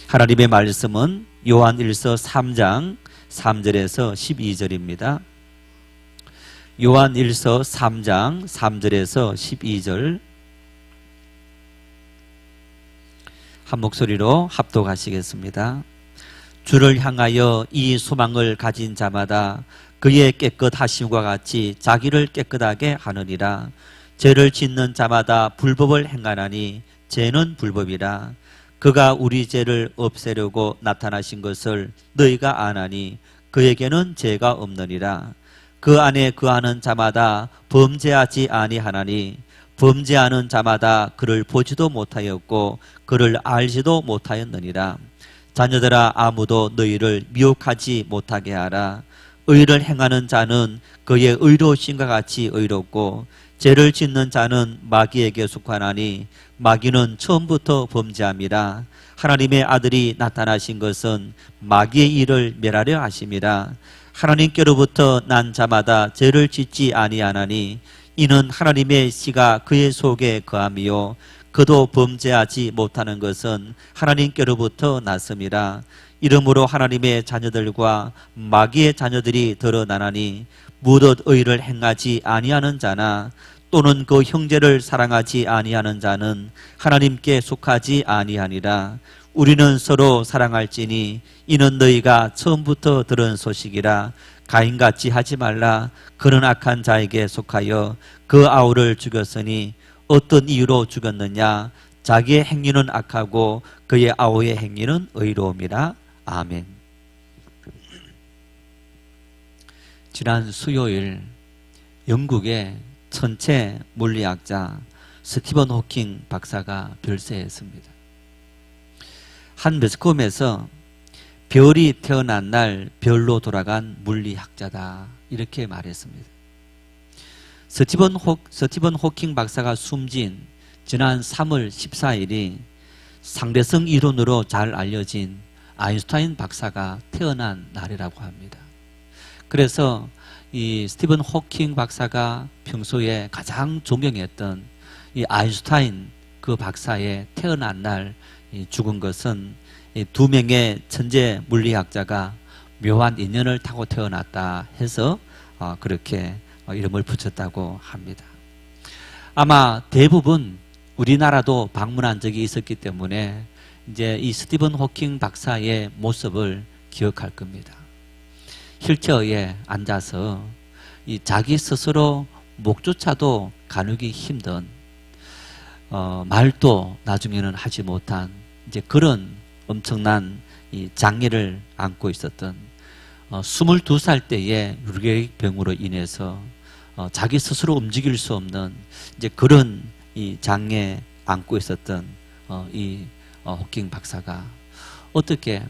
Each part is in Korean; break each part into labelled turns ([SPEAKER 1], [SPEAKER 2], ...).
[SPEAKER 1] 하나님의 말씀은 요한일서 3장 3절에서 12절입니다. 요한일서 3장 3절에서 12절 한 목소리로 합독하시겠습니다. 주를 향하여 이 소망을 가진 자마다 그의 깨끗하심과 같이 자기를 깨끗하게 하느니라. 죄를 짓는 자마다 불법을 행하나니 죄는 불법이라. 그가 우리 죄를 없애려고 나타나신 것을 너희가 아나니 그에게는 죄가 없느니라. 그 안에 거하는 자마다 범죄하지 아니하나니 범죄하는 자마다 그를 보지도 못하였고 그를 알지도 못하였느니라. 자녀들아, 아무도 너희를 미혹하지 못하게 하라. 의를 행하는 자는 그의 의로우심과 같이 의롭고 죄를 짓는 자는 마귀에게 속하나니 마귀는 처음부터 범죄함이라. 하나님의 아들이 나타나신 것은 마귀의 일을 멸하려 하심이라. 하나님께로부터 난 자마다 죄를 짓지 아니하나니 이는 하나님의 씨가 그의 속에 거함이요 그도 범죄하지 못하는 것은 하나님께로부터 났음이라. 이러므로 하나님의 자녀들과 마귀의 자녀들이 드러나나니 무릇 의를 행하지 아니하는 자나 또는 그 형제를 사랑하지 아니하는 자는 하나님께 속하지 아니하니라. 우리는 서로 사랑할지니 이는 너희가 처음부터 들은 소식이라. 가인같이 하지 말라. 그는 악한 자에게 속하여 그 아우를 죽였으니 어떤 이유로 죽였느냐? 자기의 행위는 악하고 그의 아우의 행위는 의로움이라. 아멘. 지난 수요일 영국의 천체 물리학자 스티븐 호킹 박사가 별세했습니다. 한 매스컴에서 별이 태어난 날 별로 돌아간 물리학자다 이렇게 말했습니다. 스티븐 호킹 박사가 숨진 지난 3월 14일이 상대성 이론으로 잘 알려진 아인슈타인 박사가 태어난 날이라고 합니다. 그래서 이 스티븐 호킹 박사가 평소에 가장 존경했던 이 아인슈타인 그 박사의 태어난 날 죽은 것은 이 두 명의 천재 물리학자가 묘한 인연을 타고 태어났다 해서 그렇게 이름을 붙였다고 합니다. 아마 대부분 우리나라도 방문한 적이 있었기 때문에 이제 이 스티븐 호킹 박사의 모습을 기억할 겁니다. 휠체어에 앉아서 이 자기 스스로 목조차도 가누기 힘든 말도 나중에는 하지 못한 이제 그런 엄청난 이 장애를 안고 있었던 22살 때의 류게릭병으로 인해서 자기 스스로 움직일 수 없는 이제 그런 이 장애 안고 있었던 이 호킹 박사가 어떻게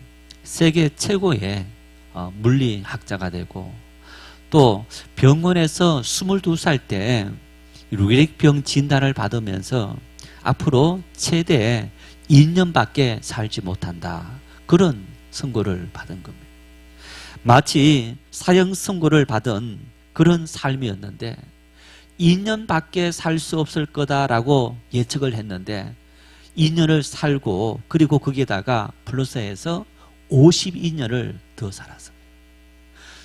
[SPEAKER 1] 세계 최고의 물리학자가 되고 또 병원에서 22살 때 류게릭병 진단을 받으면서 앞으로 최대 2년밖에 살지 못한다. 그런 선고를 받은 겁니다. 마치 사형 선고를 받은 그런 삶이었는데 2년밖에 살 수 없을 거다라고 예측을 했는데 2년을 살고 그리고 거기에다가 플러스해서 52년을 더 살았어요.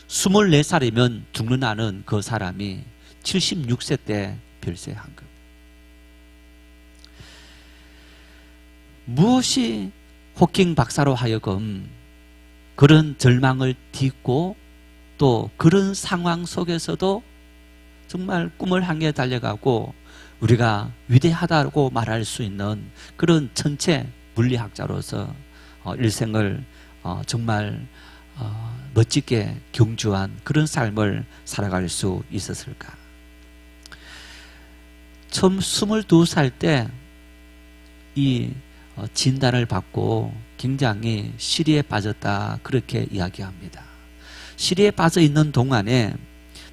[SPEAKER 1] 24살이면 죽는다는 그 사람이 76세 때 별세한 겁니다. 무엇이 호킹 박사로 하여금 그런 절망을 딛고 또 그런 상황 속에서도 정말 꿈을 향해 달려가고 우리가 위대하다고 말할 수 있는 그런 천체 물리학자로서 일생을 정말 멋지게 경주한 그런 삶을 살아갈 수 있었을까? 처음 22살 때 이 진단을 받고 굉장히 시리에 빠졌다 그렇게 이야기합니다. 시리에 빠져 있는 동안에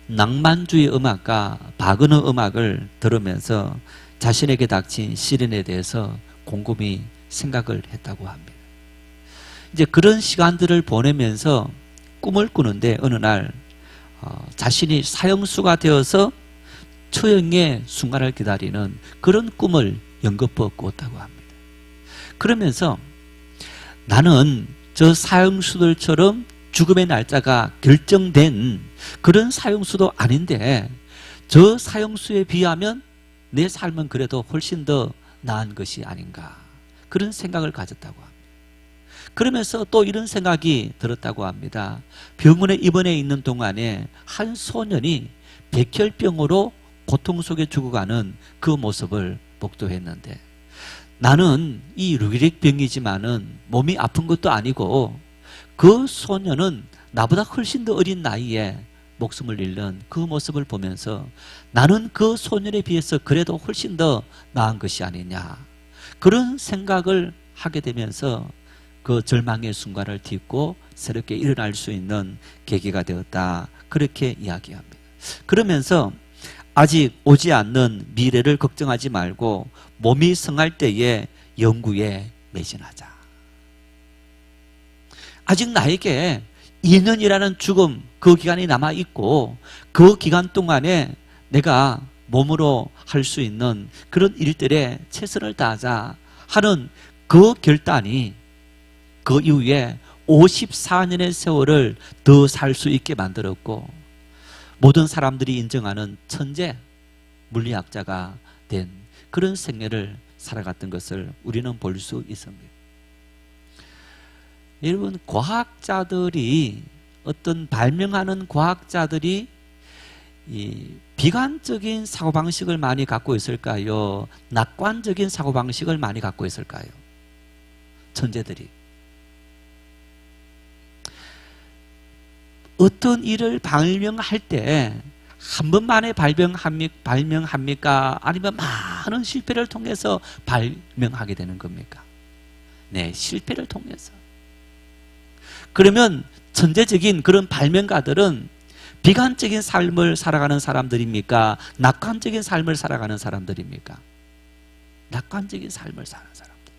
[SPEAKER 1] 낭만주의 음악과 바그너 음악을 들으면서 자신에게 닥친 시련에 대해서 곰곰이 생각을 했다고 합니다. 이제 그런 시간들을 보내면서 꿈을 꾸는데 어느 날 자신이 사형수가 되어서 처형의 순간을 기다리는 그런 꿈을 연거푸어 꾸었다고 합니다. 그러면서 나는 저 사형수들처럼 죽음의 날짜가 결정된 그런 사형수도 아닌데 저 사형수에 비하면 내 삶은 그래도 훨씬 더 나은 것이 아닌가, 그런 생각을 가졌다고 합니다. 그러면서 또 이런 생각이 들었다고 합니다. 병원에 입원해 있는 동안에 한 소년이 백혈병으로 고통 속에 죽어가는 그 모습을 목도했는데, 나는 이 루게릭병이지만은 몸이 아픈 것도 아니고 그 소년은 나보다 훨씬 더 어린 나이에 목숨을 잃는 그 모습을 보면서 나는 그 소년에 비해서 그래도 훨씬 더 나은 것이 아니냐, 그런 생각을 하게 되면서 그 절망의 순간을 딛고 새롭게 일어날 수 있는 계기가 되었다, 그렇게 이야기합니다. 그러면서 아직 오지 않는 미래를 걱정하지 말고 몸이 성할 때에 연구에 매진하자. 아직 나에게 2년이라는 죽음, 그 기간이 남아있고 그 기간 동안에 내가 몸으로 할 수 있는 그런 일들에 최선을 다하자 하는 그 결단이 그 이후에 54년의 세월을 더 살 수 있게 만들었고, 모든 사람들이 인정하는 천재 물리학자가 된 그런 생애를 살아갔던 것을 우리는 볼 수 있습니다. 여러분, 과학자들이, 어떤 발명하는 과학자들이 이 비관적인 사고방식을 많이 갖고 있을까요? 낙관적인 사고방식을 많이 갖고 있을까요? 천재들이. 어떤 일을 발명할 때 한 번만에 발명합니까? 아니면 많은 실패를 통해서 발명하게 되는 겁니까? 네, 실패를 통해서. 그러면 천재적인 그런 발명가들은 비관적인 삶을 살아가는 사람들입니까? 낙관적인 삶을 살아가는 사람들입니까? 낙관적인 삶을 사는 사람들.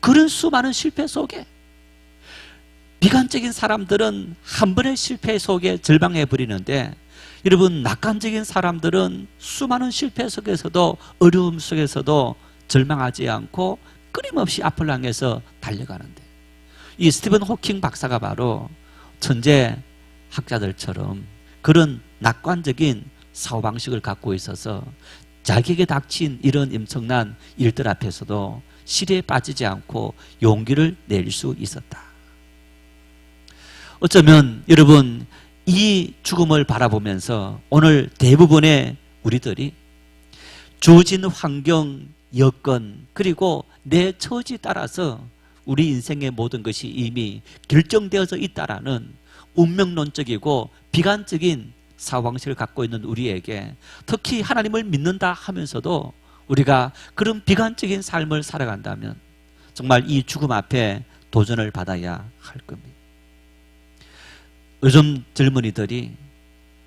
[SPEAKER 1] 그런 수많은 실패 속에 비관적인 사람들은 한 번의 실패 속에 절망해 버리는데, 여러분, 낙관적인 사람들은 수많은 실패 속에서도, 어려움 속에서도 절망하지 않고 끊임없이 앞을 향해서 달려가는데, 이 스티븐 호킹 박사가 바로 천재 학자들처럼 그런 낙관적인 사고방식을 갖고 있어서 자기에게 닥친 이런 엄청난 일들 앞에서도 시리에 빠지지 않고 용기를 낼 수 있었다. 어쩌면 여러분, 이 죽음을 바라보면서 오늘 대부분의 우리들이 주어진 환경, 여건, 그리고 내 처지에 따라서 우리 인생의 모든 것이 이미 결정되어져 있다라는 운명론적이고 비관적인 사고방식을 갖고 있는 우리에게, 특히 하나님을 믿는다 하면서도 우리가 그런 비관적인 삶을 살아간다면 정말 이 죽음 앞에 도전을 받아야 할 겁니다. 요즘 젊은이들이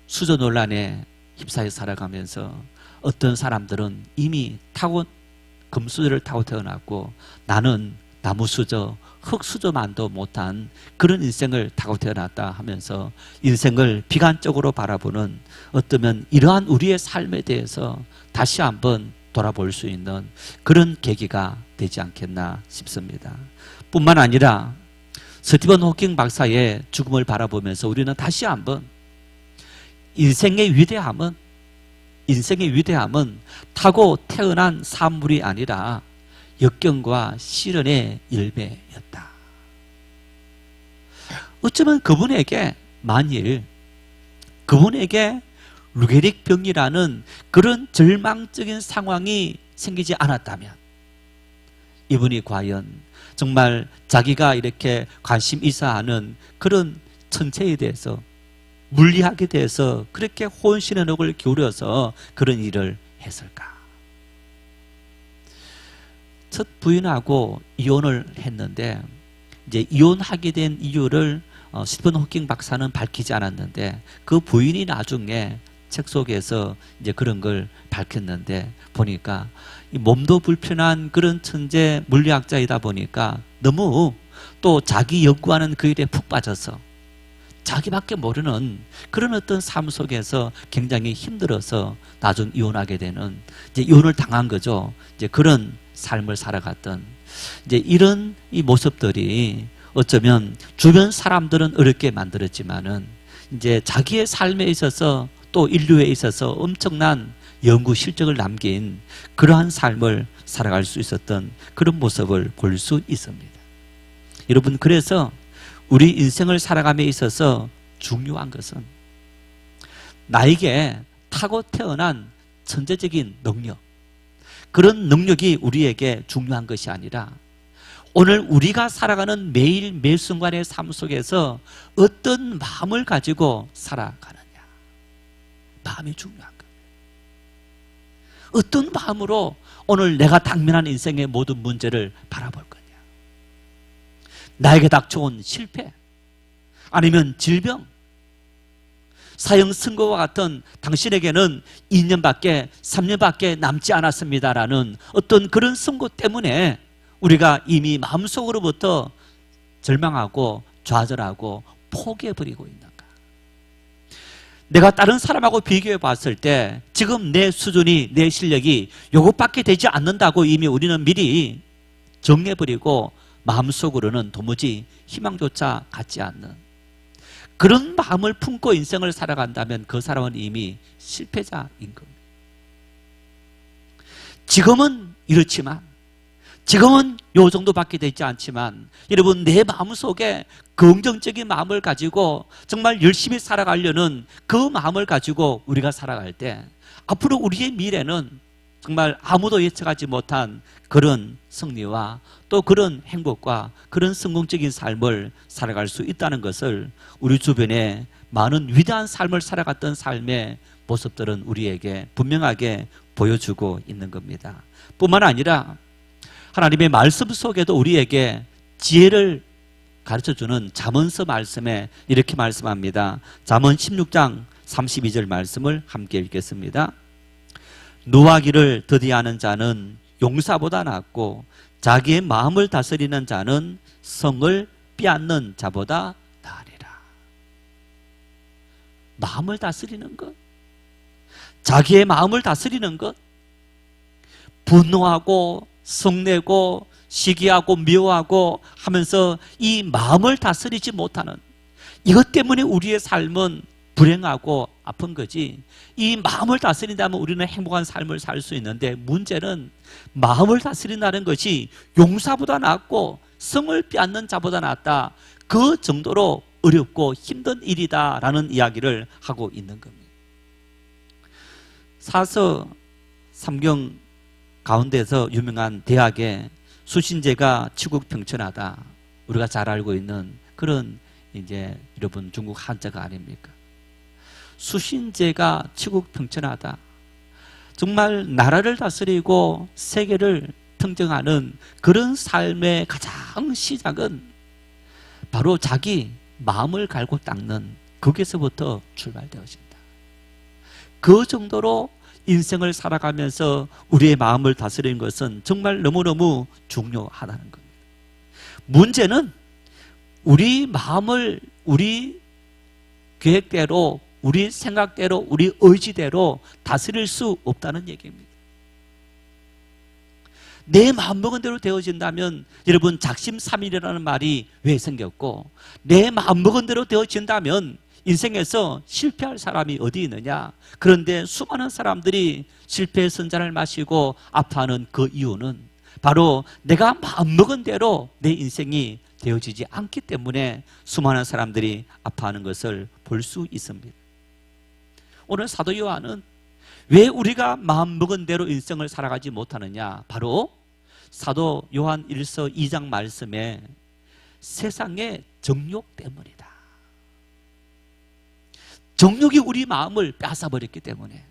[SPEAKER 1] 수저 논란에 휩싸여 살아가면서 어떤 사람들은 이미 금수저를 타고 태어났고, 나는 나무수저, 흙수저만도 못한 그런 인생을 타고 태어났다 하면서 인생을 비관적으로 바라보는, 어쩌면 이러한 우리의 삶에 대해서 다시 한번 돌아볼 수 있는 그런 계기가 되지 않겠나 싶습니다. 뿐만 아니라 스티븐 호킹 박사의 죽음을 바라보면서 우리는 다시 한번 인생의 위대함은 타고 태어난 산물이 아니라 역경과 시련의 열매였다. 어쩌면 만일 그분에게 루게릭병이라는 그런 절망적인 상황이 생기지 않았다면, 이분이 과연 정말 자기가 이렇게 관심 있어 하는 그런 천체에 대해서, 물리학에 대해서 그렇게 혼신의 노력을 기울여서 그런 일을 했을까? 첫 부인하고 이혼을 했는데, 이제 이혼하게 된 이유를 스티븐 호킹 박사는 밝히지 않았는데, 그 부인이 나중에 책 속에서 이제 그런 걸 밝혔는데, 보니까 이 몸도 불편한 그런 천재 물리학자이다 보니까 너무 또 자기 연구하는 그 일에 푹 빠져서 자기밖에 모르는 그런 어떤 삶 속에서 굉장히 힘들어서 나중 이혼하게 되는, 이제 이혼을 당한 거죠. 이제 그런 삶을 살아갔던, 이제 이런 이 모습들이 어쩌면 주변 사람들은 어렵게 만들었지만은 이제 자기의 삶에 있어서 또 인류에 있어서 엄청난 연구 실적을 남긴 그러한 삶을 살아갈 수 있었던 그런 모습을 볼 수 있습니다. 여러분, 그래서 우리 인생을 살아감에 있어서 중요한 것은 나에게 타고 태어난 천재적인 능력, 그런 능력이 우리에게 중요한 것이 아니라 오늘 우리가 살아가는 매일 매 순간의 삶 속에서 어떤 마음을 가지고 살아가느냐, 마음이 중요한 거예요. 어떤 마음으로 오늘 내가 당면한 인생의 모든 문제를 바라볼 거냐. 나에게 닥쳐온 실패, 아니면 질병, 사형 선고와 같은 당신에게는 2년밖에 3년밖에 남지 않았습니다라는 어떤 그런 선고 때문에 우리가 이미 마음속으로부터 절망하고 좌절하고 포기해버리고 있는가. 내가 다른 사람하고 비교해 봤을 때 지금 내 수준이, 내 실력이 이것밖에 되지 않는다고 이미 우리는 미리 정해버리고 마음속으로는 도무지 희망조차 갖지 않는 그런 마음을 품고 인생을 살아간다면 그 사람은 이미 실패자인 겁니다. 지금은 이렇지만, 지금은 요 정도밖에 되지 않지만, 여러분, 내 마음속에 긍정적인 마음을 가지고 정말 열심히 살아가려는 그 마음을 가지고 우리가 살아갈 때 앞으로 우리의 미래는 정말 아무도 예측하지 못한 그런 승리와 또 그런 행복과 그런 성공적인 삶을 살아갈 수 있다는 것을 우리 주변에 많은 위대한 삶을 살아갔던 삶의 모습들은 우리에게 분명하게 보여주고 있는 겁니다. 뿐만 아니라 하나님의 말씀 속에도 우리에게 지혜를 가르쳐주는 잠언서 말씀에 이렇게 말씀합니다. 잠언 16장 32절 말씀을 함께 읽겠습니다. 노하기를 더디하는 자는 용사보다 낫고 자기의 마음을 다스리는 자는 성을 빼앗는 자보다 나으리라. 마음을 다스리는 것, 자기의 마음을 다스리는 것, 분노하고 성내고 시기하고 미워하고 하면서 이 마음을 다스리지 못하는 이것 때문에 우리의 삶은 불행하고 아픈 거지. 이 마음을 다스린다면 우리는 행복한 삶을 살 수 있는데, 문제는 마음을 다스린다는 것이 용사보다 낫고 성을 빼앗는 자보다 낫다, 그 정도로 어렵고 힘든 일이다라는 이야기를 하고 있는 겁니다. 사서 삼경 가운데서 유명한 대학에 수신제가 치국평천하다, 우리가 잘 알고 있는 그런 이제 여러분 중국 한자가 아닙니까? 수신제가 치국평천하다, 정말 나라를 다스리고 세계를 평정하는 그런 삶의 가장 시작은 바로 자기 마음을 갈고 닦는 거기서부터 출발되어진다. 그 정도로 인생을 살아가면서 우리의 마음을 다스리는 것은 정말 너무너무 중요하다는 겁니다. 문제는 우리 마음을 우리 계획대로, 우리 생각대로, 우리 의지대로 다스릴 수 없다는 얘기입니다. 내 마음먹은 대로 되어진다면, 여러분, 작심삼일이라는 말이 왜 생겼고, 내 마음먹은 대로 되어진다면 인생에서 실패할 사람이 어디 있느냐? 그런데 수많은 사람들이 실패의 선잔을 마시고 아파하는 그 이유는 바로 내가 마음먹은 대로 내 인생이 되어지지 않기 때문에 수많은 사람들이 아파하는 것을 볼 수 있습니다. 오늘 사도 요한은 왜 우리가 마음먹은 대로 인생을 살아가지 못하느냐? 바로 사도 요한 1서 2장 말씀에 세상의 정욕 때문이다. 정욕이 우리 마음을 뺏어버렸기 때문에,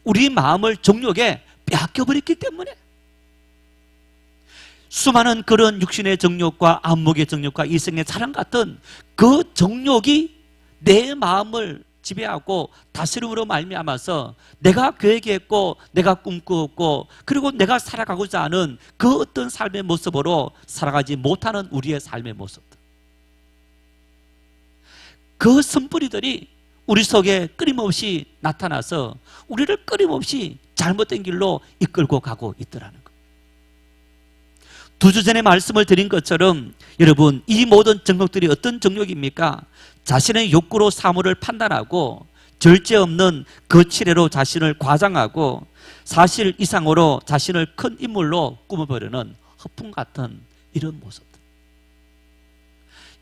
[SPEAKER 1] 우리 마음을 정욕에 빼앗겨버렸기 때문에 수많은 그런 육신의 정욕과 안목의 정욕과 이성의 사랑 같은 그 정욕이 내 마음을 지배하고 다스림으로 말미암아서 내가 계획했고 내가 꿈꾸었고 그리고 내가 살아가고자 하는 그 어떤 삶의 모습으로 살아가지 못하는 우리의 삶의 모습들, 그 선뿌리들이 우리 속에 끊임없이 나타나서 우리를 끊임없이 잘못된 길로 이끌고 가고 있더라는 것. 두 주 전에 말씀을 드린 것처럼 여러분, 이 모든 정욕들이 어떤 정욕입니까? 자신의 욕구로 사물을 판단하고 절제 없는 거칠애로 자신을 과장하고 사실 이상으로 자신을 큰 인물로 꾸며버리는 허풍 같은 이런 모습들.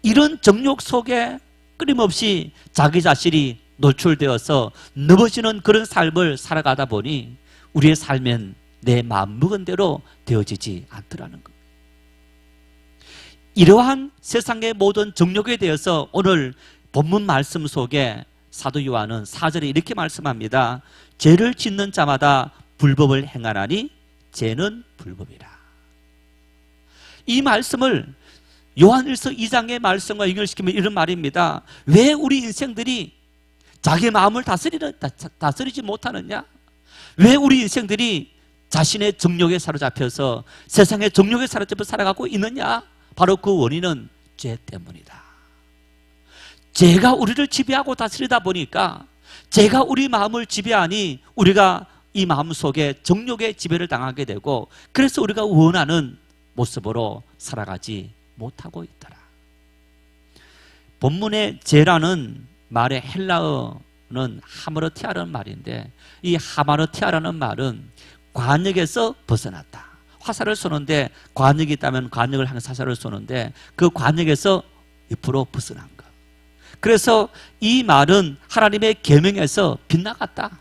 [SPEAKER 1] 이런 정욕 속에 끊임없이 자기 자신이 노출되어서 넘어지는 그런 삶을 살아가다 보니 우리의 삶엔 내 마음먹은 대로 되어지지 않더라는 것. 이러한 세상의 모든 정욕에 대해서 오늘 본문 말씀 속에 사도 요한은 4절에 이렇게 말씀합니다. 죄를 짓는 자마다 불법을 행하나니 죄는 불법이라. 이 말씀을 요한일서 2장의 말씀과 연결시키면 이런 말입니다. 왜 우리 인생들이 자기 마음을 다스리지 못하느냐? 왜 우리 인생들이 자신의 정욕에 사로잡혀서 세상의 정욕에 사로잡혀 살아가고 있느냐? 바로 그 원인은 죄 때문이다. 죄가 우리를 지배하고 다스리다 보니까, 죄가 우리 마음을 지배하니 우리가 이 마음 속에 정욕의 지배를 당하게 되고, 그래서 우리가 원하는 모습으로 살아가지 못하고 있더라. 본문의 죄라는 말의 헬라어는 하마르티아라는 말인데, 이 하마르티아라는 말은 관역에서 벗어났다. 화살을 쏘는데 관역이 있다면 관역을 향해 화살을 쏘는데 그 관역에서 옆으로 벗어난 것. 그래서 이 말은 하나님의 계명에서 빗나갔다.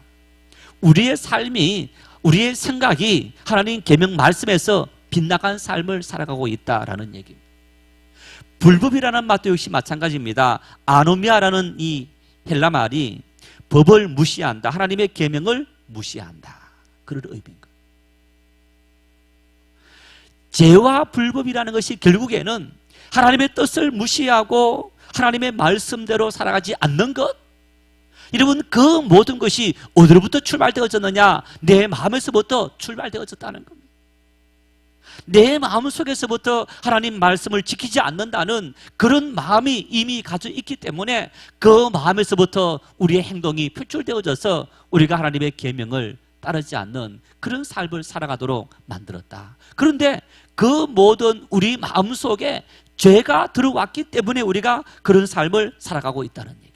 [SPEAKER 1] 우리의 삶이, 우리의 생각이 하나님 계명 말씀에서 빗나간 삶을 살아가고 있다라는 얘기입니다. 불법이라는 말도 역시 마찬가지입니다. 아노미아라는 이 헬라 말이 법을 무시한다, 하나님의 계명을 무시한다, 그런 의미인 거예요. 죄와 불법이라는 것이 결국에는 하나님의 뜻을 무시하고 하나님의 말씀대로 살아가지 않는 것. 여러분, 그 모든 것이 어디로부터 출발되어졌느냐? 내 마음에서부터 출발되어졌다는 겁니다. 내 마음 속에서부터 하나님 말씀을 지키지 않는다는 그런 마음이 이미 가지고 있기 때문에 그 마음에서부터 우리의 행동이 표출되어져서 우리가 하나님의 계명을 따르지 않는 그런 삶을 살아가도록 만들었다. 그런데 그 모든 우리 마음속에 죄가 들어왔기 때문에 우리가 그런 삶을 살아가고 있다는 얘기.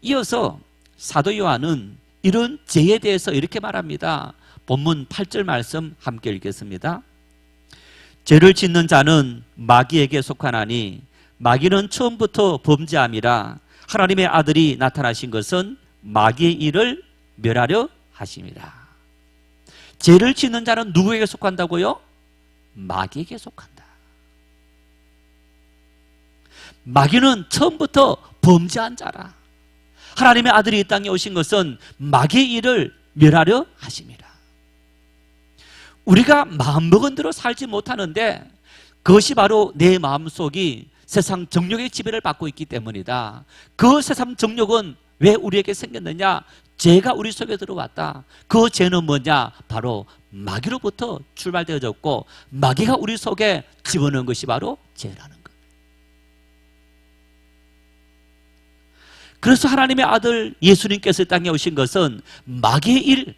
[SPEAKER 1] 이어서 사도 요한은 이런 죄에 대해서 이렇게 말합니다. 본문 8절 말씀 함께 읽겠습니다. 죄를 짓는 자는 마귀에게 속하나니 마귀는 처음부터 범죄함이라 하나님의 아들이 나타나신 것은 마귀의 일을 멸하려 하심이라. 죄를 짓는 자는 누구에게 속한다고요? 마귀에게 속한다. 마귀는 처음부터 범죄한 자라. 하나님의 아들이 이 땅에 오신 것은 마귀의 일을 멸하려 하심이라. 우리가 마음먹은 대로 살지 못하는데 그것이 바로 내 마음속이 세상 정욕의 지배를 받고 있기 때문이다. 그 세상 정욕은 왜 우리에게 생겼느냐? 죄가 우리 속에 들어왔다. 그 죄는 뭐냐? 바로 마귀로부터 출발되어졌고 마귀가 우리 속에 집어넣은 것이 바로 죄라는 것. 그래서 하나님의 아들 예수님께서 이 땅에 오신 것은 마귀의 일,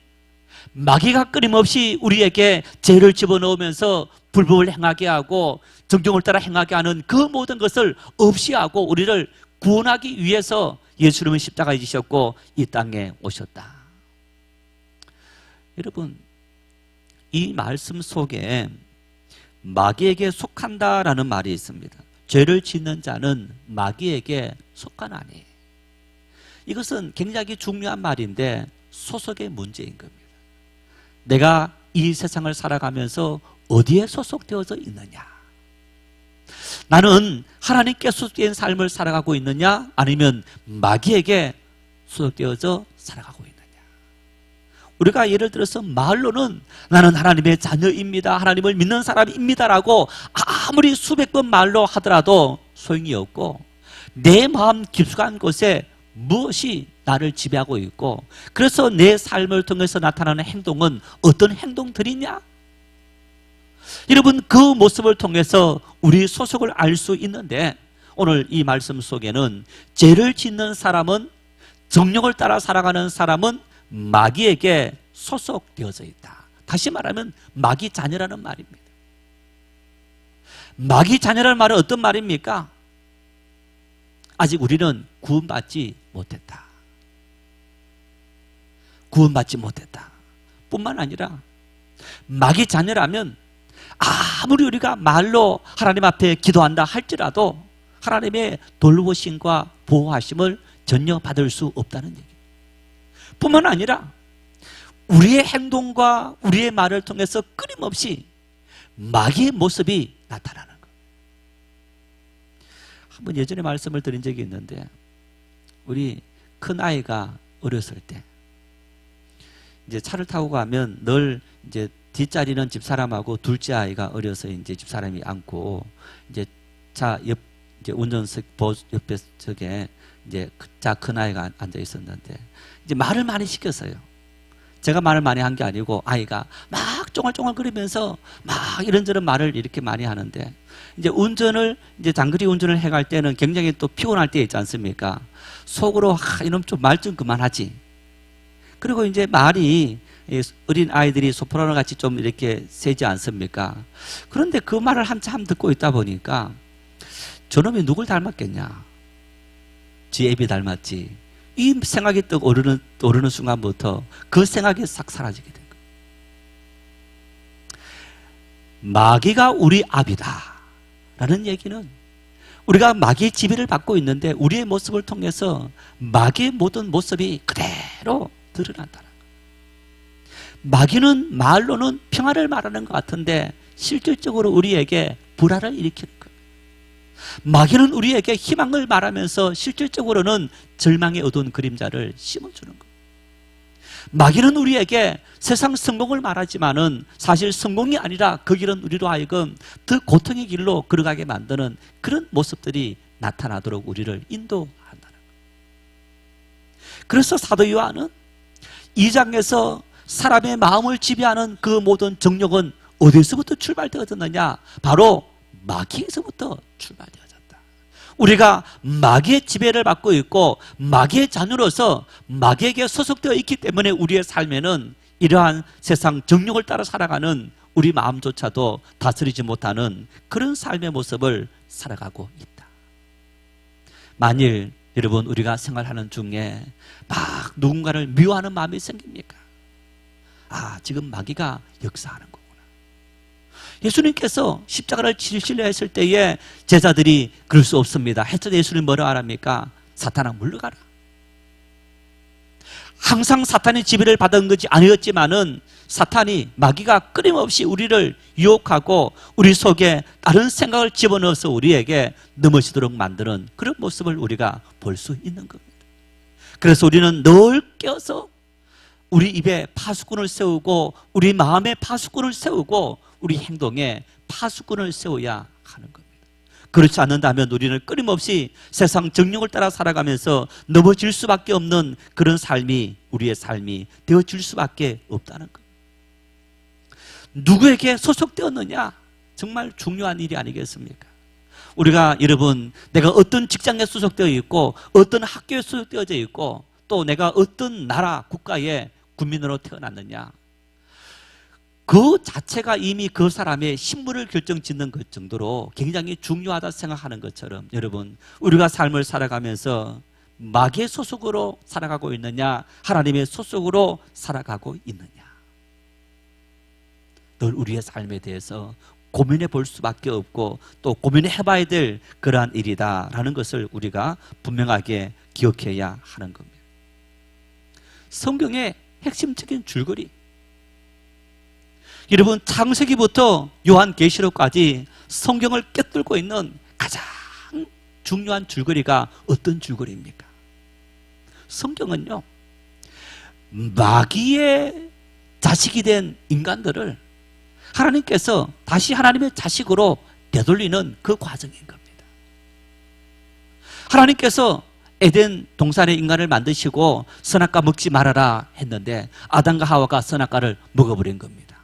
[SPEAKER 1] 마귀가 끊임없이 우리에게 죄를 집어넣으면서 불법을 행하게 하고 정욕을 따라 행하게 하는 그 모든 것을 없이 하고 우리를 구원하기 위해서 예수님은 십자가에 지셨고 이 땅에 오셨다. 여러분, 이 말씀 속에 마귀에게 속한다라는 말이 있습니다. 죄를 짓는 자는 마귀에게 속하나니. 이것은 굉장히 중요한 말인데 소속의 문제인 겁니다. 내가 이 세상을 살아가면서 어디에 소속되어져 있느냐? 나는 하나님께 소속된 삶을 살아가고 있느냐? 아니면 마귀에게 소속되어져 살아가고 있느냐? 우리가 예를 들어서 말로는 나는 하나님의 자녀입니다, 하나님을 믿는 사람입니다라고 아무리 수백 번 말로 하더라도 소용이 없고 내 마음 깊숙한 곳에 무엇이 나를 지배하고 있고 그래서 내 삶을 통해서 나타나는 행동은 어떤 행동들이냐? 여러분, 그 모습을 통해서 우리 소속을 알 수 있는데 오늘 이 말씀 속에는 죄를 짓는 사람은, 정욕을 따라 살아가는 사람은 마귀에게 소속되어져 있다. 다시 말하면 마귀 자녀라는 말입니다. 마귀 자녀라는 말은 어떤 말입니까? 아직 우리는 구원받지 못했다. 구원받지 못했다. 뿐만 아니라 마귀 자녀라면 아무리 우리가 말로 하나님 앞에 기도한다 할지라도 하나님의 돌보심과 보호하심을 전혀 받을 수 없다는 얘기입니다. 뿐만 아니라 우리의 행동과 우리의 말을 통해서 끊임없이 마귀의 모습이 나타나는 것. 한번 예전에 말씀을 드린 적이 있는데, 우리 큰 아이가 어렸을 때 이제 차를 타고 가면 늘 이제 뒷자리는 집사람하고 둘째 아이가 어려서 이제 집사람이 앉고, 이제 차 옆 이제 운전석 옆에 쪽에 이제 큰 아이가 앉아 있었는데, 이제 말을 많이 시켰어요. 제가 말을 많이 한 게 아니고 아이가 막 쫑알쫑알거리면서 막 이런저런 말을 이렇게 많이 하는데, 이제 운전을 이제 장거리 운전을 해갈 때는 굉장히 또 피곤할 때 있지 않습니까? 속으로 이놈 좀 말 좀 그만하지. 그리고 이제 말이 어린 아이들이 소프라노 같이 좀 이렇게 세지 않습니까? 그런데 그 말을 한참 듣고 있다 보니까 저놈이 누굴 닮았겠냐? 지 애비 닮았지. 이 생각이 떡 오르는 순간부터 그 생각이 싹 사라지게 된 거예요. 마귀가 우리 압이다 라는 얘기는, 우리가 마귀의 지배를 받고 있는데 우리의 모습을 통해서 마귀의 모든 모습이 그대로 드러난다는 거예요. 마귀는 말로는 평화를 말하는 것 같은데 실질적으로 우리에게 불화를 일으키는 거예요. 마귀는 우리에게 희망을 말하면서 실질적으로는 절망의 어두운 그림자를 심어주는 거예요. 마귀는 우리에게 세상 성공을 말하지만은 사실 성공이 아니라 그 길은 우리로 하여금 더 고통의 길로 걸어가게 만드는 그런 모습들이 나타나도록 우리를 인도한다는 거예요. 그래서 사도 요한은 2장에서 사람의 마음을 지배하는 그 모든 정욕은 어디서부터 출발되었느냐? 바로 마귀에서부터 출발되어졌다. 우리가 마귀의 지배를 받고 있고 마귀의 자녀로서 마귀에게 소속되어 있기 때문에 우리의 삶에는 이러한 세상 정욕을 따라 살아가는 우리 마음조차도 다스리지 못하는 그런 삶의 모습을 살아가고 있다. 만일 여러분 우리가 생활하는 중에 막 누군가를 미워하는 마음이 생깁니까? 지금 마귀가 역사하는 거구나. 예수님께서 십자가를 지시려 했을 때에 제자들이 그럴 수 없습니다 했을 때 예수님 뭐라고 하랍니까? 사탄아 물러가라. 항상 사탄의 지배를 받은 것이 아니었지만은 사탄이, 마귀가 끊임없이 우리를 유혹하고 우리 속에 다른 생각을 집어넣어서 우리에게 넘어지도록 만드는 그런 모습을 우리가 볼 수 있는 겁니다. 그래서 우리는 늘 깨어서 우리 입에 파수꾼을 세우고 우리 마음에 파수꾼을 세우고 우리 행동에 파수꾼을 세워야 하는 겁니다. 그렇지 않는다면 우리는 끊임없이 세상 정욕을 따라 살아가면서 넘어질 수밖에 없는 그런 삶이 우리의 삶이 되어질 수밖에 없다는 겁니다. 누구에게 소속되었느냐? 정말 중요한 일이 아니겠습니까? 우리가 여러분, 내가 어떤 직장에 소속되어 있고 어떤 학교에 소속되어져 있고 또 내가 어떤 나라 국가의 국민으로 태어났느냐, 그 자체가 이미 그 사람의 신분을 결정짓는 것 정도로 굉장히 중요하다 생각하는 것처럼, 여러분 우리가 삶을 살아가면서 마귀의 소속으로 살아가고 있느냐, 하나님의 소속으로 살아가고 있느냐, 늘 우리의 삶에 대해서 고민해 볼 수밖에 없고 또 고민해 봐야 될 그러한 일이다라는 것을 우리가 분명하게 기억해야 하는 겁니다. 성경의 핵심적인 줄거리, 여러분 창세기부터 요한계시록까지 성경을 꿰뚫고 있는 가장 중요한 줄거리가 어떤 줄거리입니까? 성경은요, 마귀의 자식이 된 인간들을 하나님께서 다시 하나님의 자식으로 되돌리는 그 과정인 겁니다. 하나님께서 에덴 동산에 인간을 만드시고 선악과 먹지 말아라 했는데 아담과 하와가 선악과를 먹어버린 겁니다.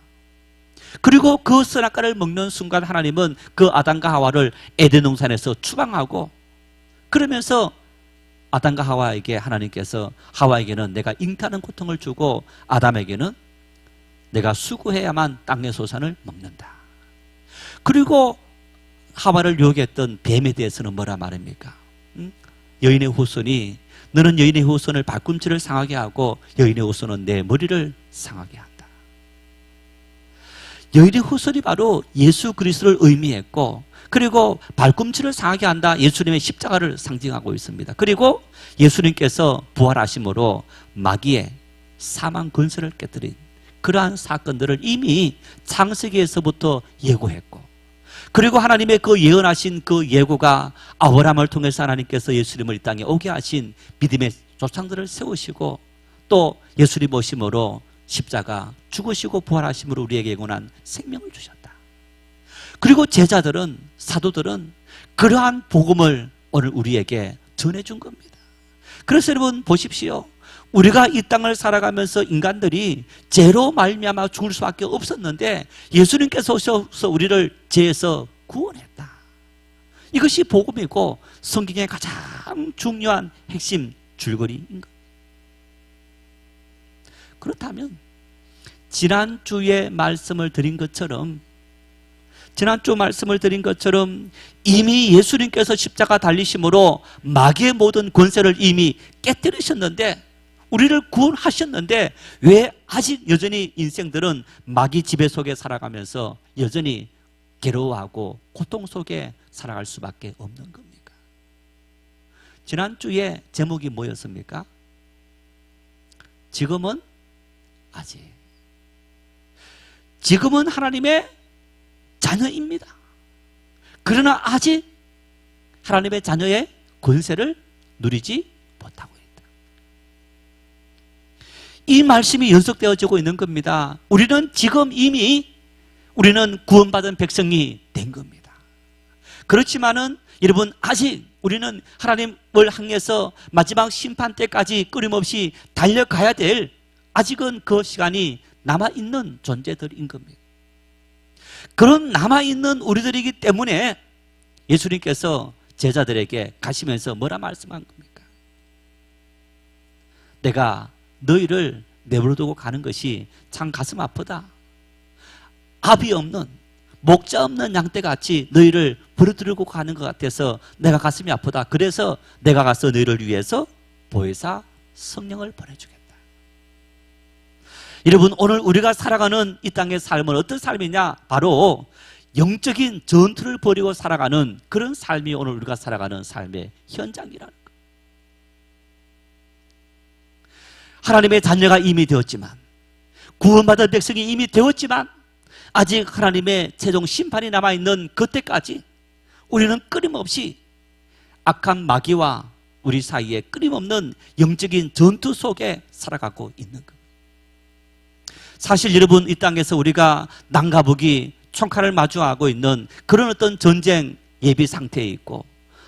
[SPEAKER 1] 그리고 그 선악과를 먹는 순간 하나님은 그 아담과 하와를 에덴 동산에서 추방하고, 그러면서 아담과 하와에게 하나님께서, 하와에게는 내가 잉태하는 고통을 주고 아담에게는 내가 수고해야만 땅의 소산을 먹는다. 그리고 하와를 유혹했던 뱀에 대해서는 뭐라 말합니까? 여인의 후손이 너는 여인의 후손을 발꿈치를 상하게 하고 여인의 후손은 내 머리를 상하게 한다. 여인의 후손이 바로 예수 그리스도를 의미했고, 그리고 발꿈치를 상하게 한다, 예수님의 십자가를 상징하고 있습니다. 그리고 예수님께서 부활하심으로 마귀의 사망 권세를 깨뜨린 그러한 사건들을 이미 창세기에서부터 예고했고, 그리고 하나님의 그 예언하신 그 예고가 아브라함을 통해서 하나님께서 예수님을 이 땅에 오게 하신 믿음의 조상들을 세우시고, 또 예수님 오심으로 십자가 죽으시고 부활하심으로 우리에게 예고한 생명을 주셨다. 그리고 제자들은, 사도들은 그러한 복음을 오늘 우리에게 전해준 겁니다. 그래서 여러분 보십시오. 우리가 이 땅을 살아가면서 인간들이 죄로 말미암아 죽을 수밖에 없었는데 예수님께서 오셔서 우리를 죄에서 구원했다. 이것이 복음이고 성경의 가장 중요한 핵심 줄거리인 겁니다. 그렇다면 지난주에 말씀을 드린 것처럼 이미 예수님께서 십자가 달리심으로 마귀의 모든 권세를 이미 깨뜨리셨는데, 우리를 구원하셨는데 왜 아직 여전히 인생들은 마귀 지배 속에 살아가면서 여전히 괴로워하고 고통 속에 살아갈 수밖에 없는 겁니까? 지난주에 제목이 뭐였습니까? 지금은 아직. 지금은 하나님의 자녀입니다. 그러나 아직 하나님의 자녀의 권세를 누리지 못하고 있다. 이 말씀이 연속되어지고 있는 겁니다. 우리는 지금 이미 우리는 구원받은 백성이 된 겁니다. 그렇지만은 여러분, 아직 우리는 하나님을 향해서 마지막 심판 때까지 끊임없이 달려가야 될, 아직은 그 시간이 남아있는 존재들인 겁니다. 그런 남아있는 우리들이기 때문에 예수님께서 제자들에게 가시면서 뭐라 말씀한 겁니까? 내가 너희를 내버려두고 가는 것이 참 가슴 아프다. 압이 없는, 목자 없는 양떼같이 너희를 버려두고 가는 것 같아서 내가 가슴이 아프다. 그래서 내가 가서 너희를 위해서 보혜사 성령을 보내주겠다. 여러분, 오늘 우리가 살아가는 이 땅의 삶은 어떤 삶이냐? 바로 영적인 전투를 벌이고 살아가는 그런 삶이 오늘 우리가 살아가는 삶의 현장이라는 거예요. 하나님의 자녀가 이미 되었지만, 구원받은 백성이 이미 되었지만, 아직 하나님의 최종 심판이 남아있는 그때까지 우리는 끊임없이 악한 마귀와 우리 사이에 끊임없는 영적인 전투 속에 살아가고 있는 겁니다. 사실 여러분, 이 땅에서 우리가 난가북이 총칼을 마주하고 있는 그런 어떤 전쟁 예비 상태에 있고,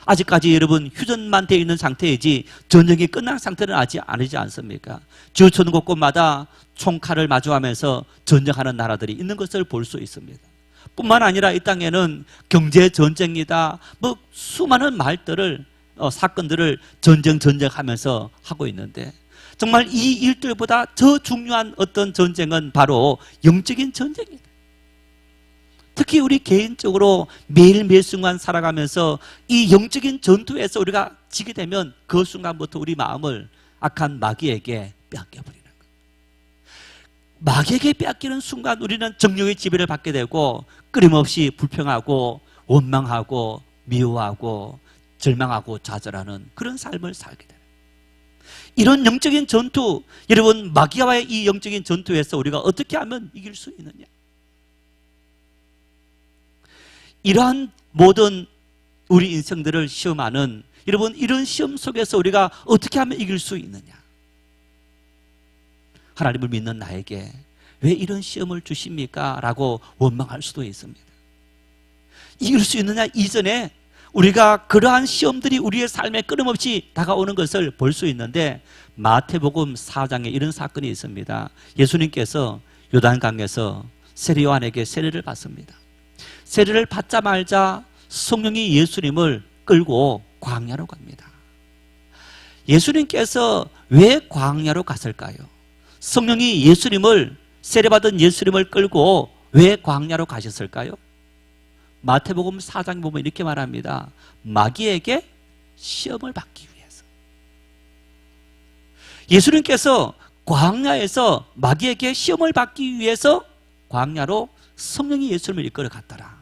[SPEAKER 1] 아직까지 여러분 휴전만 되어 있는 상태이지 전쟁이 끝난 상태는 아직 아니지 않습니까? 주천 곳곳마다 총칼을 마주하면서 전쟁하는 나라들이 있는 것을 볼 수 있습니다. 뿐만 아니라 이 땅에는 경제 전쟁이다, 뭐 수많은 말들을 사건들을 전쟁하면서 하고 있는데, 정말 이 일들보다 더 중요한 어떤 전쟁은 바로 영적인 전쟁이다. 특히 우리 개인적으로 매일매일 순간 살아가면서 이 영적인 전투에서 우리가 지게 되면 그 순간부터 우리 마음을 악한 마귀에게 빼앗겨버리는 거예요. 마귀에게 빼앗기는 순간 우리는 정욕의 지배를 받게 되고 끊임없이 불평하고 원망하고 미워하고 절망하고 좌절하는 그런 삶을 살게 돼요. 이런 영적인 전투, 여러분, 마귀와의 이 영적인 전투에서 우리가 어떻게 하면 이길 수 있느냐? 이러한 모든 우리 인생들을 시험하는, 여러분, 이런 시험 속에서 우리가 어떻게 하면 이길 수 있느냐? 하나님을 믿는 나에게 왜 이런 시험을 주십니까? 라고 원망할 수도 있습니다. 이길 수 있느냐 이전에 우리가 그러한 시험들이 우리의 삶에 끊임없이 다가오는 것을 볼 수 있는데, 마태복음 4장에 이런 사건이 있습니다. 예수님께서 요단강에서 세례 요한에게 세례를 받습니다. 세례를 받자마자 성령이 예수님을 끌고 광야로 갑니다. 예수님께서 왜 광야로 갔을까요? 성령이 예수님을 세례받은 예수님을 끌고 왜 광야로 가셨을까요? 마태복음 4장에 보면 이렇게 말합니다. 마귀에게 시험을 받기 위해서. 예수님께서 광야에서 마귀에게 시험을 받기 위해서 광야로 성령이 예수님을 이끌어 갔더라.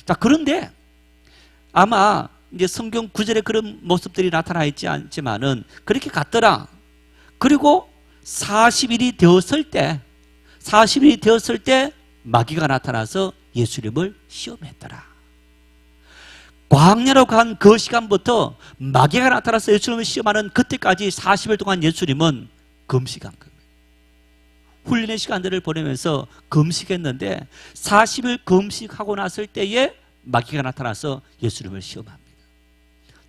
[SPEAKER 1] 자, 그런데 아마 이제 성경 구절에 그런 모습들이 나타나 있지 않지만은 그렇게 갔더라. 그리고 40일이 되었을 때 마귀가 나타나서 예수님을 시험했더라. 광야로 간 그 시간부터 마귀가 나타나서 예수님을 시험하는 그때까지 40일 동안 예수님은 금식한 겁니다. 훈련의 시간들을 보내면서 금식했는데 40일 금식하고 났을 때에 마귀가 나타나서 예수님을 시험합니다.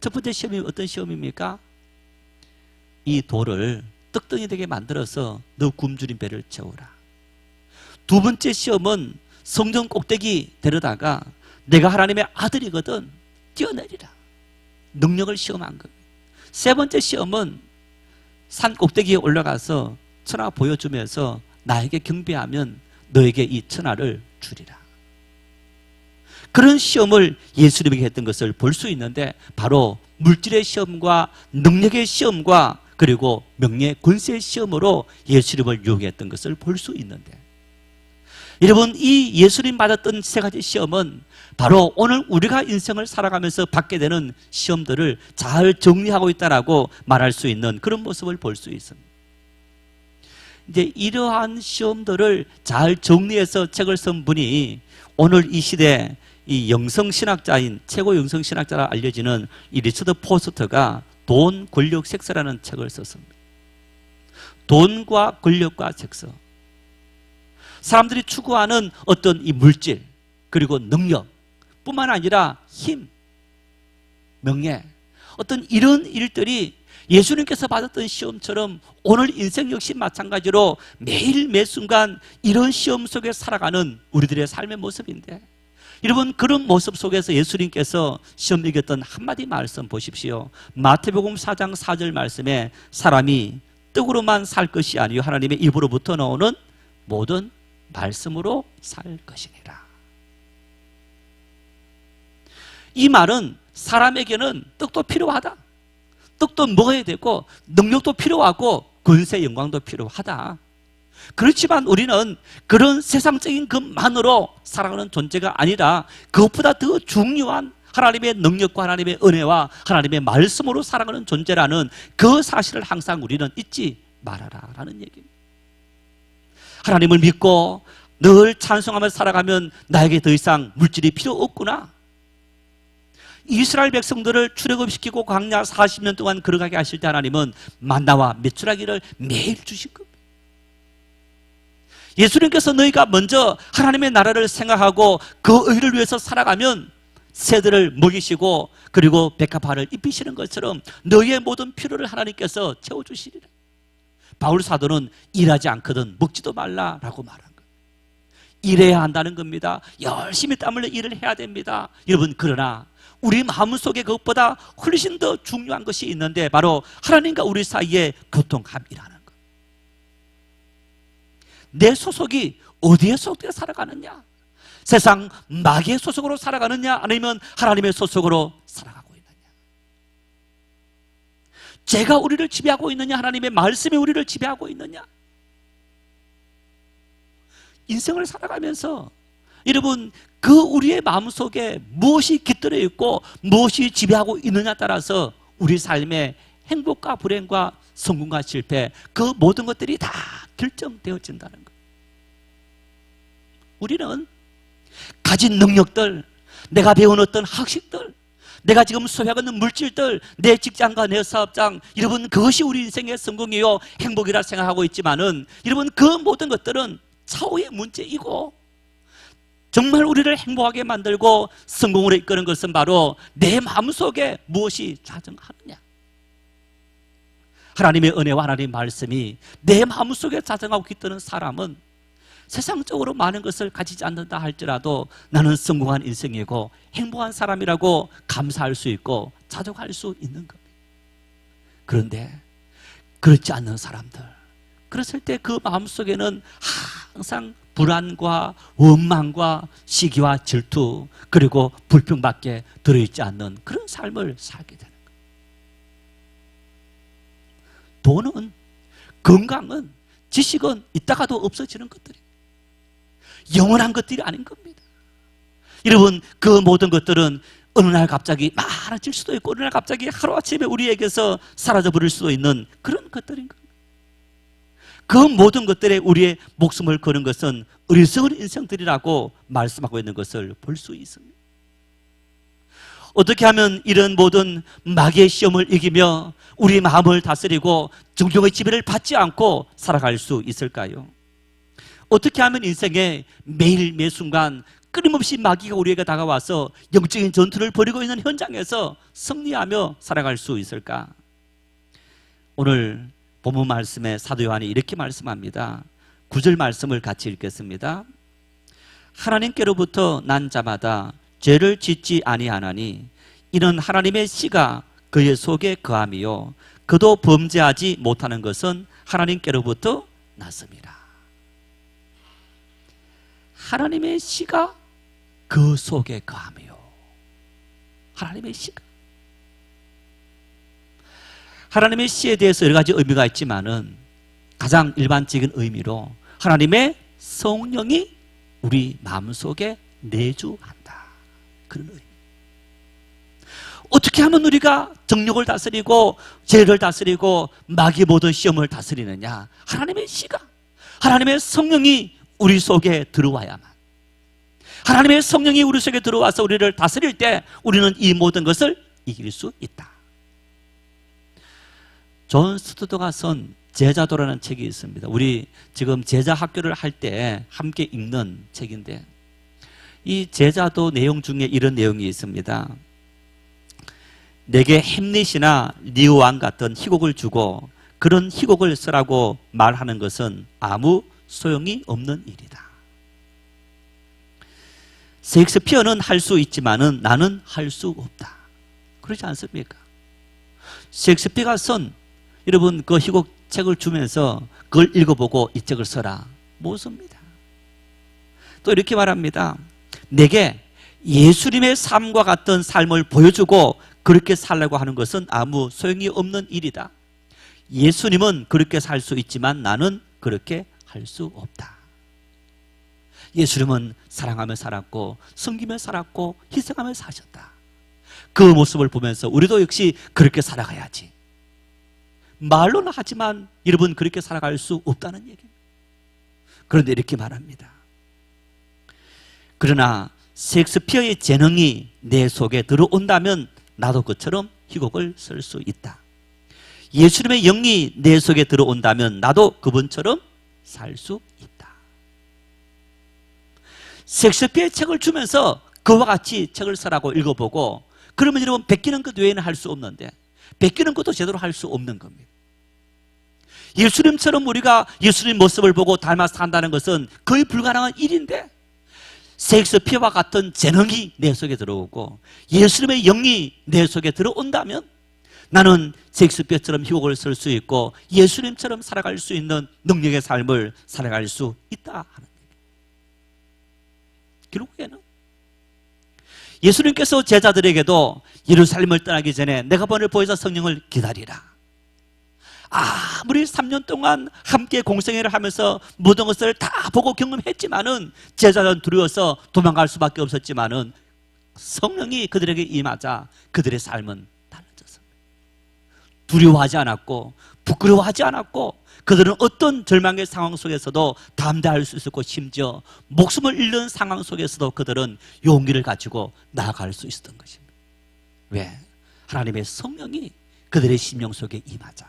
[SPEAKER 1] 첫 번째 시험이 어떤 시험입니까? 이 돌을 떡덩이 되게 만들어서 너 굶주린 배를 채우라. 두 번째 시험은 성전 꼭대기 데려다가 내가 하나님의 아들이거든 뛰어내리라. 능력을 시험한 겁니다. 세 번째 시험은 산 꼭대기에 올라가서 천하 보여주면서 나에게 경배하면 너에게 이 천하를 주리라. 그런 시험을 예수님에게 했던 것을 볼 수 있는데 바로 물질의 시험과 능력의 시험과 그리고 명예 권세의 시험으로 예수님을 유혹했던 것을 볼 수 있는데, 여러분, 이 예수님 받았던 세 가지 시험은 바로 오늘 우리가 인생을 살아가면서 받게 되는 시험들을 잘 정리하고 있다라고 말할 수 있는 그런 모습을 볼 수 있습니다. 이제 이러한 시험들을 잘 정리해서 책을 쓴 분이 오늘 이 시대 이 영성신학자인 최고 영성신학자라 알려지는 이 리처드 포스터가 돈, 권력, 섹스라는 책을 썼습니다. 돈과 권력과 섹스, 사람들이 추구하는 어떤 이 물질 그리고 능력 뿐만 아니라 힘, 명예, 어떤 이런 일들이 예수님께서 받았던 시험처럼 오늘 인생 역시 마찬가지로 매일 매순간 이런 시험 속에 살아가는 우리들의 삶의 모습인데, 여러분, 그런 모습 속에서 예수님께서 시험 이겼던 한마디 말씀 보십시오. 마태복음 4장 4절 말씀에 사람이 떡으로만 살 것이 아니요 하나님의 입으로부터 나오는 모든 말씀으로 살 것이니라. 이 말은 사람에게는 떡도 필요하다. 떡도 먹어야 되고 능력도 필요하고 권세 영광도 필요하다. 그렇지만 우리는 그런 세상적인 것만으로 살아가는 존재가 아니라 그것보다 더 중요한 하나님의 능력과 하나님의 은혜와 하나님의 말씀으로 살아가는 존재라는 그 사실을 항상 우리는 잊지 말아라라는 얘기입니다. 하나님을 믿고 늘 찬송하며 살아가면 나에게 더 이상 물질이 필요 없구나. 이스라엘 백성들을 출애굽시키고 광야 40년 동안 걸어가게 하실 때 하나님은 만나와 메추라기를 매일 주신 겁니다. 예수님께서 너희가 먼저 하나님의 나라를 생각하고 그 의를 위해서 살아가면 새들을 먹이시고 그리고 백합화를 입히시는 것처럼 너희의 모든 필요를 하나님께서 채워주시리라. 바울 사도는 일하지 않거든 먹지도 말라라고 말한 거예요. 일해야 한다는 겁니다. 열심히 땀 흘려 일을 해야 됩니다. 여러분, 그러나 우리 마음속에 그것보다 훨씬 더 중요한 것이 있는데 바로 하나님과 우리 사이에 교통함이라는 것. 내 소속이 어디에 소속되어 살아가느냐? 세상 마귀의 소속으로 살아가느냐 아니면 하나님의 소속으로 살아가고 있느냐? 죄가 우리를 지배하고 있느냐 하나님의 말씀이 우리를 지배하고 있느냐? 인생을 살아가면서 여러분, 그 우리의 마음속에 무엇이 깃들어 있고 무엇이 지배하고 있느냐에 따라서 우리 삶의 행복과 불행과 성공과 실패, 그 모든 것들이 다 결정되어진다는 것. 우리는 가진 능력들, 내가 배운 어떤 학식들, 내가 지금 소유하고 있는 물질들, 내 직장과 내 사업장, 여러분, 그것이 우리 인생의 성공이요 행복이라 생각하고 있지만은 여러분, 그 모든 것들은 차후의 문제이고 정말 우리를 행복하게 만들고 성공으로 이끄는 것은 바로 내 마음속에 무엇이 자정하느냐. 하나님의 은혜와 하나님의 말씀이 내 마음속에 자정하고 깃드는 사람은 세상적으로 많은 것을 가지지 않는다 할지라도 나는 성공한 인생이고 행복한 사람이라고 감사할 수 있고 자족할 수 있는 겁니다. 그런데 그렇지 않는 사람들, 그랬을 때 그 마음속에는 항상 불안과 원망과 시기와 질투 그리고 불평밖에 들어있지 않는 그런 삶을 살게 되는 거예요. 돈은, 건강은, 지식은 있다가도 없어지는 것들이에요. 영원한 것들이 아닌 겁니다. 여러분, 그 모든 것들은 어느 날 갑자기 많아질 수도 있고 어느 날 갑자기 하루아침에 우리에게서 사라져버릴 수도 있는 그런 것들인 겁니다. 그 모든 것들에 우리의 목숨을 거는 것은 어리석은 인생들이라고 말씀하고 있는 것을 볼 수 있습니다. 어떻게 하면 이런 모든 마귀의 시험을 이기며 우리 마음을 다스리고 정욕의 지배를 받지 않고 살아갈 수 있을까요? 어떻게 하면 인생에 매일 매순간 끊임없이 마귀가 우리에게 다가와서 영적인 전투를 벌이고 있는 현장에서 승리하며 살아갈 수 있을까? 오늘 본문 말씀에 사도 요한이 이렇게 말씀합니다. 9절 말씀을 같이 읽겠습니다. 하나님께로부터 난 자마다 죄를 짓지 아니하나니 이는 하나님의 씨가 그의 속에 거함이요 그도 범죄하지 못하는 것은 하나님께로부터 났습니다. 하나님의 씨가 그 속에 거함이요. 하나님의 씨가. 하나님의 씨에 대해서 여러 가지 의미가 있지만은 가장 일반적인 의미로 하나님의 성령이 우리 마음속에 내주한다. 그런 의미. 어떻게 하면 우리가 정욕을 다스리고 죄를 다스리고 마귀 모든 시험을 다스리느냐? 하나님의 씨가, 하나님의 성령이 우리 속에 들어와야만, 하나님의 성령이 우리 속에 들어와서 우리를 다스릴 때 우리는 이 모든 것을 이길 수 있다. 존 스투어트가 쓴 제자도라는 책이 있습니다. 우리 지금 제자 학교를 할 때 함께 읽는 책인데 이 제자도 내용 중에 이런 내용이 있습니다. 내게 햄릿이나 리우왕 같은 희곡을 주고 그런 희곡을 쓰라고 말하는 것은 아무 소용이 없는 일이다. 셰익스피어는 할 수 있지만은 나는 할 수 없다. 그렇지 않습니까? 셰익스피어가 쓴 여러분 그 희곡 책을 주면서 그걸 읽어보고 이 책을 써라. 못 씁니다. 또 이렇게 말합니다. 내게 예수님의 삶과 같은 삶을 보여주고 그렇게 살려고 하는 것은 아무 소용이 없는 일이다. 예수님은 그렇게 살 수 있지만 나는 그렇게 할 수 없다. 예수님은 사랑하며 살았고 섬기며 살았고 희생하며 사셨다. 그 모습을 보면서 우리도 역시 그렇게 살아가야지. 말로는 하지만 여러분 그렇게 살아갈 수 없다는 얘기입니다. 그런데 이렇게 말합니다. 그러나 셰익스피어의 재능이 내 속에 들어온다면 나도 그처럼 희곡을 쓸 수 있다. 예수님의 영이 내 속에 들어온다면 나도 그분처럼 살 수 있다. 셰익스피어의 책을 주면서 그와 같이 책을 쓰라고 읽어보고 그러면 여러분 베끼는 것 외에는 할 수 없는데 베끼는 것도 제대로 할 수 없는 겁니다. 예수님처럼 우리가 예수님 모습을 보고 닮아서 산다는 것은 거의 불가능한 일인데 셰익스피어와 같은 재능이 내 속에 들어오고 예수님의 영이 내 속에 들어온다면 나는 셰익스피어처럼 희곡을 쓸 수 있고 예수님처럼 살아갈 수 있는 능력의 삶을 살아갈 수 있다 하는 얘기예요. 결국에는 예수님께서 제자들에게도 예루살렘을 떠나기 전에 내가 보낼 보혜사 성령을 기다리라. 아무리 3년 동안 함께 공생애를 하면서 모든 것을 다 보고 경험했지만은 제자들은 두려워서 도망갈 수밖에 없었지만은 성령이 그들에게 임하자 그들의 삶은 달라졌습니다. 두려워하지 않았고 부끄러워하지 않았고 그들은 어떤 절망의 상황 속에서도 담대할 수 있었고 심지어 목숨을 잃는 상황 속에서도 그들은 용기를 가지고 나아갈 수 있었던 것입니다. 왜? 하나님의 성령이 그들의 심령 속에 임하자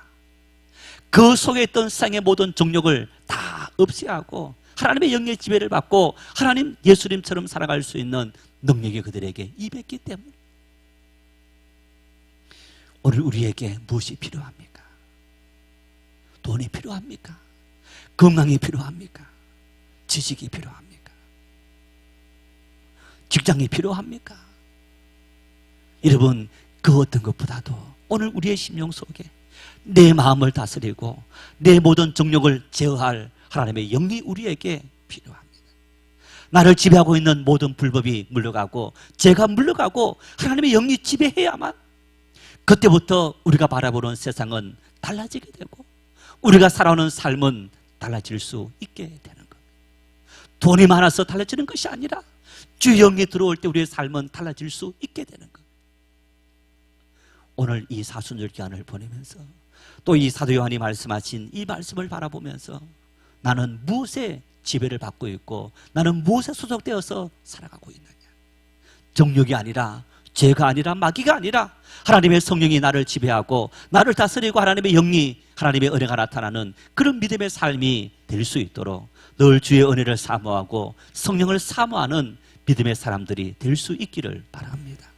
[SPEAKER 1] 그 속에 있던 세상의 모든 정욕을 다 없애하고 하나님의 영의 지배를 받고 하나님 예수님처럼 살아갈 수 있는 능력이 그들에게 임했기 때문에 오늘 우리에게 무엇이 필요합니까? 돈이 필요합니까? 건강이 필요합니까? 지식이 필요합니까? 직장이 필요합니까? 여러분 그 어떤 것보다도 오늘 우리의 심령 속에 내 마음을 다스리고 내 모든 정욕을 제어할 하나님의 영이 우리에게 필요합니다. 나를 지배하고 있는 모든 불법이 물러가고 죄가 물러가고 하나님의 영이 지배해야만 그때부터 우리가 바라보는 세상은 달라지게 되고 우리가 살아오는 삶은 달라질 수 있게 되는 겁니다. 돈이 많아서 달라지는 것이 아니라 주의 영이 들어올 때 우리의 삶은 달라질 수 있게 되는 겁니다. 오늘 이 사순절 기간을 보내면서 또 이 사도 요한이 말씀하신 이 말씀을 바라보면서 나는 무엇에 지배를 받고 있고 나는 무엇에 소속되어서 살아가고 있느냐. 정욕이 아니라 죄가 아니라 마귀가 아니라 하나님의 성령이 나를 지배하고 나를 다스리고 하나님의 영이 하나님의 은혜가 나타나는 그런 믿음의 삶이 될 수 있도록 늘 주의 은혜를 사모하고 성령을 사모하는 믿음의 사람들이 될 수 있기를 바랍니다.